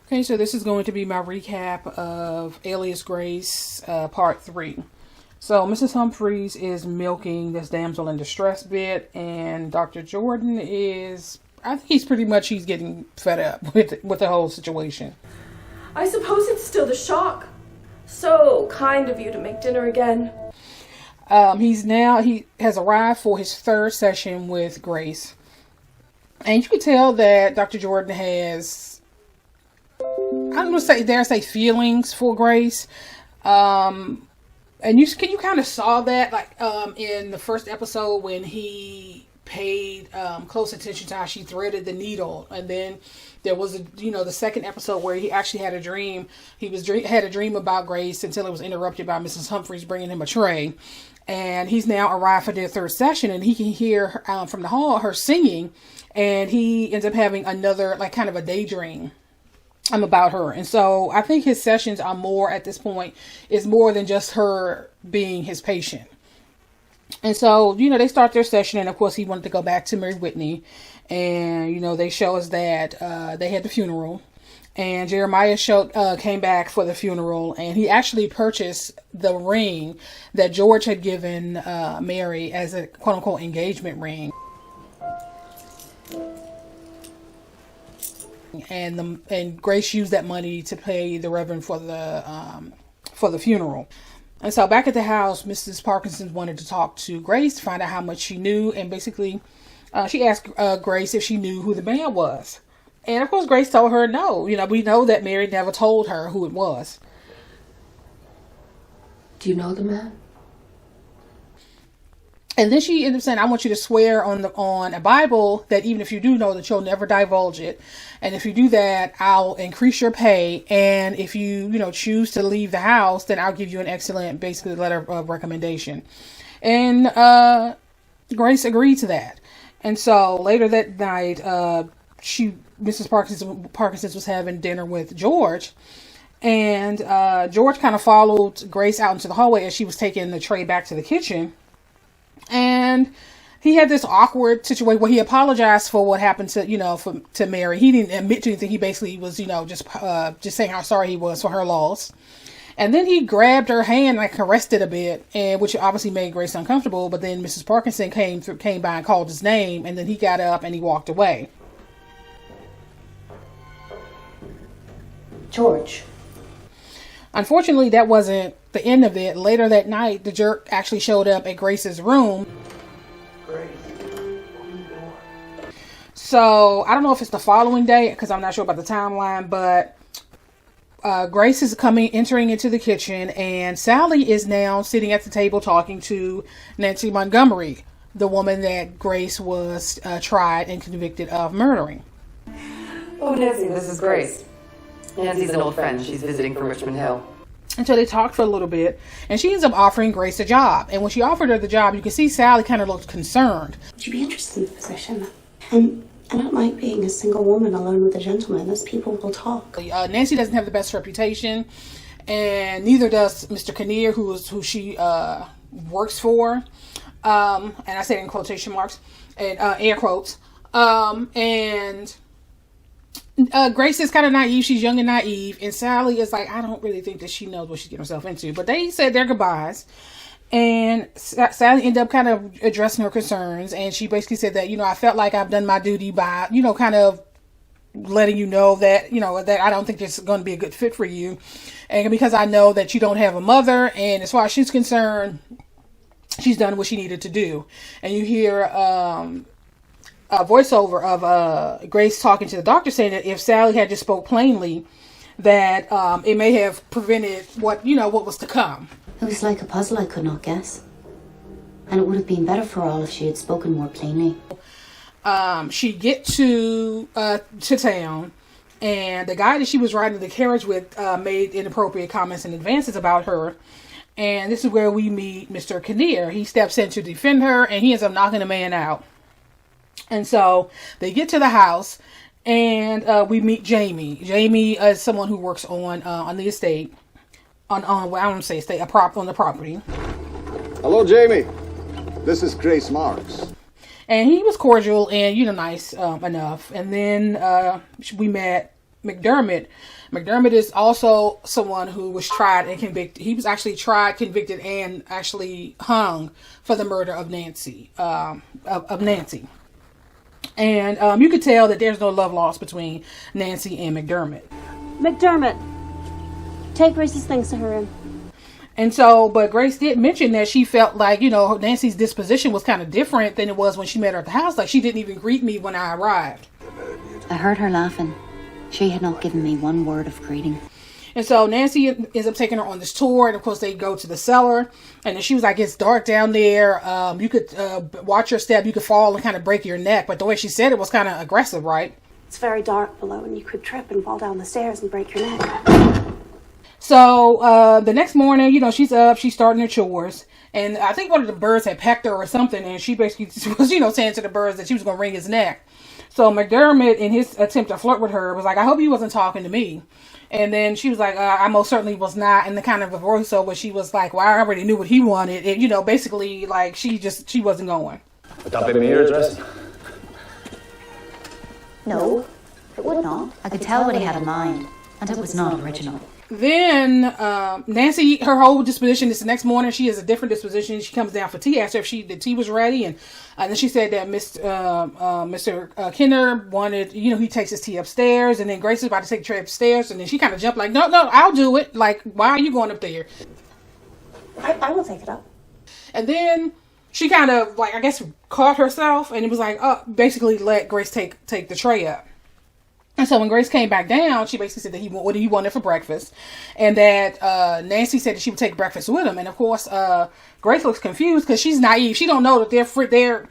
Okay, so this is going to be my recap of Alias Grace, part 3. So Mrs. Humphreys is milking this damsel in distress bit, and Dr. Jordan is, I think he's getting fed up with the whole situation. I suppose it's still the shock. So kind of you to make dinner again. He has arrived for his third session with Grace. And you can tell that Dr. Jordan has, I'm going to dare say feelings for Grace. And you kind of saw that in the first episode when he paid close attention to how she threaded the needle. And then there was the second episode where he actually had a dream. He had a dream about Grace until it was interrupted by Mrs. Humphreys bringing him a tray. And he's now arrived for their third session, and he can hear from the hall her singing, and he ends up having another kind of a daydream about her. And so I think his sessions are more at this point is more than just her being his patient. And so they start their session, and of course he wanted to go back to Mary Whitney, and they show us that they had the funeral. And Jeremiah came back for the funeral, and he actually purchased the ring that George had given Mary as a quote-unquote engagement ring. And Grace used that money to pay the Reverend for the funeral. And so back at the house, Mrs. Parkinson wanted to talk to Grace to find out how much she knew, and basically she asked Grace if she knew who the man was. And of course, Grace told her no. We know that Mary never told her who it was. Do you know the man? And then she ended up saying, I want you to swear on a Bible that even if you do know that you'll never divulge it. And if you do that, I'll increase your pay. And if you, choose to leave the house, then I'll give you an excellent, basically, letter of recommendation. And Grace agreed to that. And so later that night, Mrs. Parkinson was having dinner with George, and George kind of followed Grace out into the hallway as she was taking the tray back to the kitchen. And he had this awkward situation where he apologized for what happened to Mary. He didn't admit to anything. He basically was, just saying how sorry he was for her loss. And then he grabbed her hand, caressed it a bit, and which obviously made Grace uncomfortable. But then Mrs. Parkinson came by and called his name, and then he got up and he walked away. George. Unfortunately, that wasn't the end of it. Later that night, the jerk actually showed up at Grace's room. Grace. So I don't know if it's the following day, because I'm not sure about the timeline, but Grace is entering into the kitchen, and Sally is now sitting at the table talking to Nancy Montgomery, the woman that Grace was tried and convicted of murdering. Oh, Nancy, this is Grace. Nancy's an old friend. She's visiting from Richmond Hill. And so they talked for a little bit, and she ends up offering Grace a job. And when she offered her the job, you can see Sally kind of looked concerned. Would you be interested in the position? And I don't like being a single woman alone with a gentleman, as people will talk. Nancy doesn't have the best reputation, and neither does Mr. Kinnear, who she works for. And I say it in quotation marks and air quotes. And Grace is kind of naive. She's young and naive. And Sally is like, I don't really think that she knows what she's getting herself into. But they said their goodbyes. And Sally ended up kind of addressing her concerns. And she basically said that, I felt like I've done my duty by, kind of letting you know that, that I don't think it's going to be a good fit for you. And because I know that you don't have a mother. And as far as she's concerned, she's done what she needed to do. And you hear a voiceover of Grace talking to the doctor, saying that if Sally had just spoke plainly, that it may have prevented what was to come. It was like a puzzle I could not guess. And it would have been better for all if she had spoken more plainly. She get to town, and the guy that she was riding the carriage with made inappropriate comments and advances about her. And this is where we meet Mr. Kinnear. He steps in to defend her, and he ends up knocking the man out. And so they get to the house, and we meet Jamie. Jamie is someone who works on the estate, on I don't want to say estate, on the property. Hello, Jamie. This is Grace Marks. And he was cordial and nice enough. And then we met McDermott. McDermott is also someone who was tried and convicted. He was actually tried, convicted, and actually hung for the murder of Nancy. And you could tell that there's no love lost between Nancy and McDermott. McDermott, take Grace's things to her room. And so, but Grace did mention that she felt like, Nancy's disposition was kind of different than it was when she met her at the house. Like, she didn't even greet me when I arrived. I heard her laughing. She had not given me one word of greeting. And so Nancy ends up taking her on this tour, and of course they go to the cellar, and then she was like, it's dark down there, you could watch your step, you could fall and kind of break your neck. But the way she said it was kind of aggressive, right? It's very dark below, and you could trip and fall down the stairs and break your neck. So the next morning, she's up, she's starting her chores, and I think one of the birds had pecked her or something, and she basically was, saying to the birds that she was going to wring his neck. So McDermott, in his attempt to flirt with her, was like, I hope you wasn't talking to me. And then she was like, I most certainly was not. And the kind of a voiceover, she was like, well, I already knew what he wanted. And, basically, like, she wasn't going. Would that be me you're addressing? No, it would not. I could tell what he had in mind, and it was not original. Then Nancy, her whole disposition is the next morning. She has a different disposition. She comes down for tea, asked her if the tea was ready, and then she said that Mr. Kenner wanted, he takes his tea upstairs, and then Grace is about to take the tray upstairs, and then she kind of jumped like, no, I'll do it. Like, why are you going up there? I will take it up. And then she kind of, like, I guess, caught herself, and it was like, basically let Grace take the tray up. And so when Grace came back down, she basically said that what he wanted for breakfast, and that Nancy said that she would take breakfast with him. And of course, Grace looks confused because she's naive. She don't know that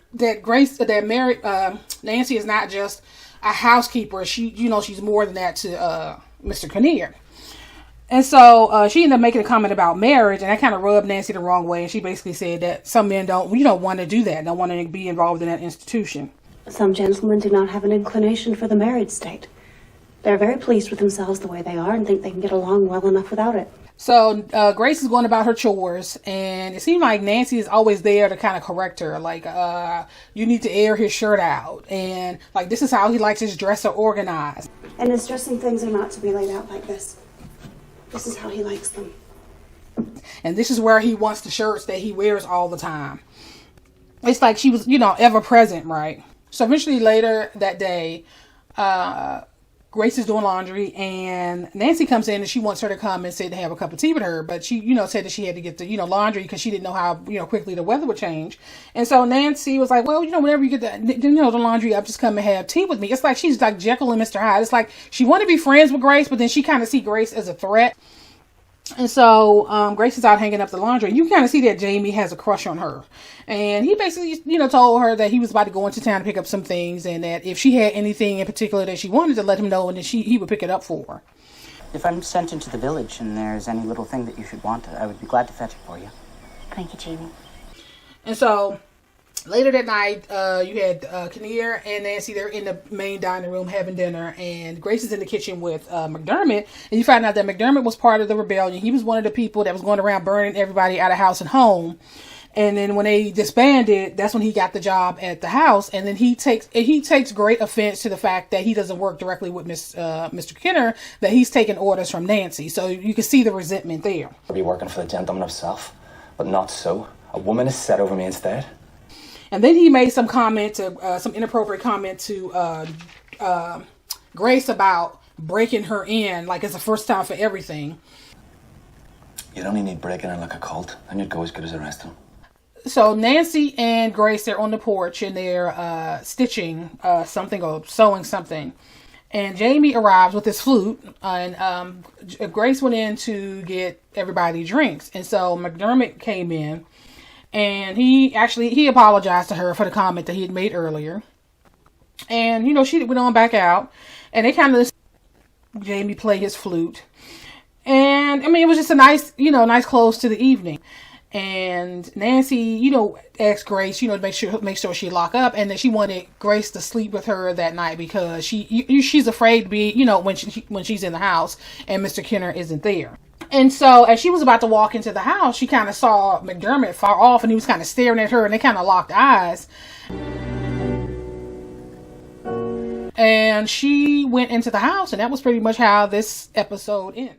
Nancy is not just a housekeeper. She's more than that to Mr. Kinnear. And so she ended up making a comment about marriage, and that kind of rubbed Nancy the wrong way. And she basically said that some men don't want to do that, don't want to be involved in that institution. Some gentlemen do not have an inclination for the married state. They're very pleased with themselves the way they are and think they can get along well enough without it. So Grace is going about her chores, and it seemed like Nancy is always there to kind of correct her. Like, you need to air his shirt out, and like, this is how he likes his dresser organized. And his dressing things are not to be laid out like this. This is how he likes them. And this is where he wants the shirts that he wears all the time. It's like she was, ever present, right? So eventually later that day, Grace is doing laundry, and Nancy comes in and she wants her to come and sit and have a cup of tea with her. But she, said that she had to get the, laundry because she didn't know how, quickly the weather would change. And so Nancy was like, well, whenever you get the laundry up, just come and have tea with me. It's like she's like Jekyll and Mr. Hyde. It's like she wanted to be friends with Grace, but then she kind of see Grace as a threat. And so Grace is out hanging up the laundry. You kind of see that Jamie has a crush on her. And he basically, told her that he was about to go into town to pick up some things, and that if she had anything in particular that she wanted to let him know, and then he would pick it up for her. If I'm sent into the village and there's any little thing that you should want, I would be glad to fetch it for you. Thank you, Jamie. And so later that night, you had Kinnear and Nancy. They're in the main dining room having dinner, and Grace is in the kitchen with McDermott. And you find out that McDermott was part of the rebellion. He was one of the people that was going around burning everybody out of house and home. And then when they disbanded, that's when he got the job at the house. And then he takes great offense to the fact that he doesn't work directly with Mr. Kenner, that he's taking orders from Nancy. So you can see the resentment there. I'll be working for the gentleman himself, but not so. A woman is set over me instead. And then he made some inappropriate comment to Grace about breaking her in, like it's the first time for everything. You'd only need breaking in like a cult, and you'd go as good as the rest of them. So Nancy and Grace, they're on the porch and they're stitching something or sewing something. And Jamie arrives with his flute, and Grace went in to get everybody drinks. And so McDermott came in, and he apologized to her for the comment that he had made earlier. And, she went on back out, and they kind of listened to Jamie play his flute. And, it was just a nice close to the evening. And Nancy, asked Grace, to make sure she lock up, and that she wanted Grace to sleep with her that night because she's afraid to be, when she's in the house and Mr. Kenner isn't there. And so as she was about to walk into the house, she kind of saw McDermott far off, and he was kind of staring at her, and they kind of locked eyes. And And she went into the house, and that was pretty much how this episode ends.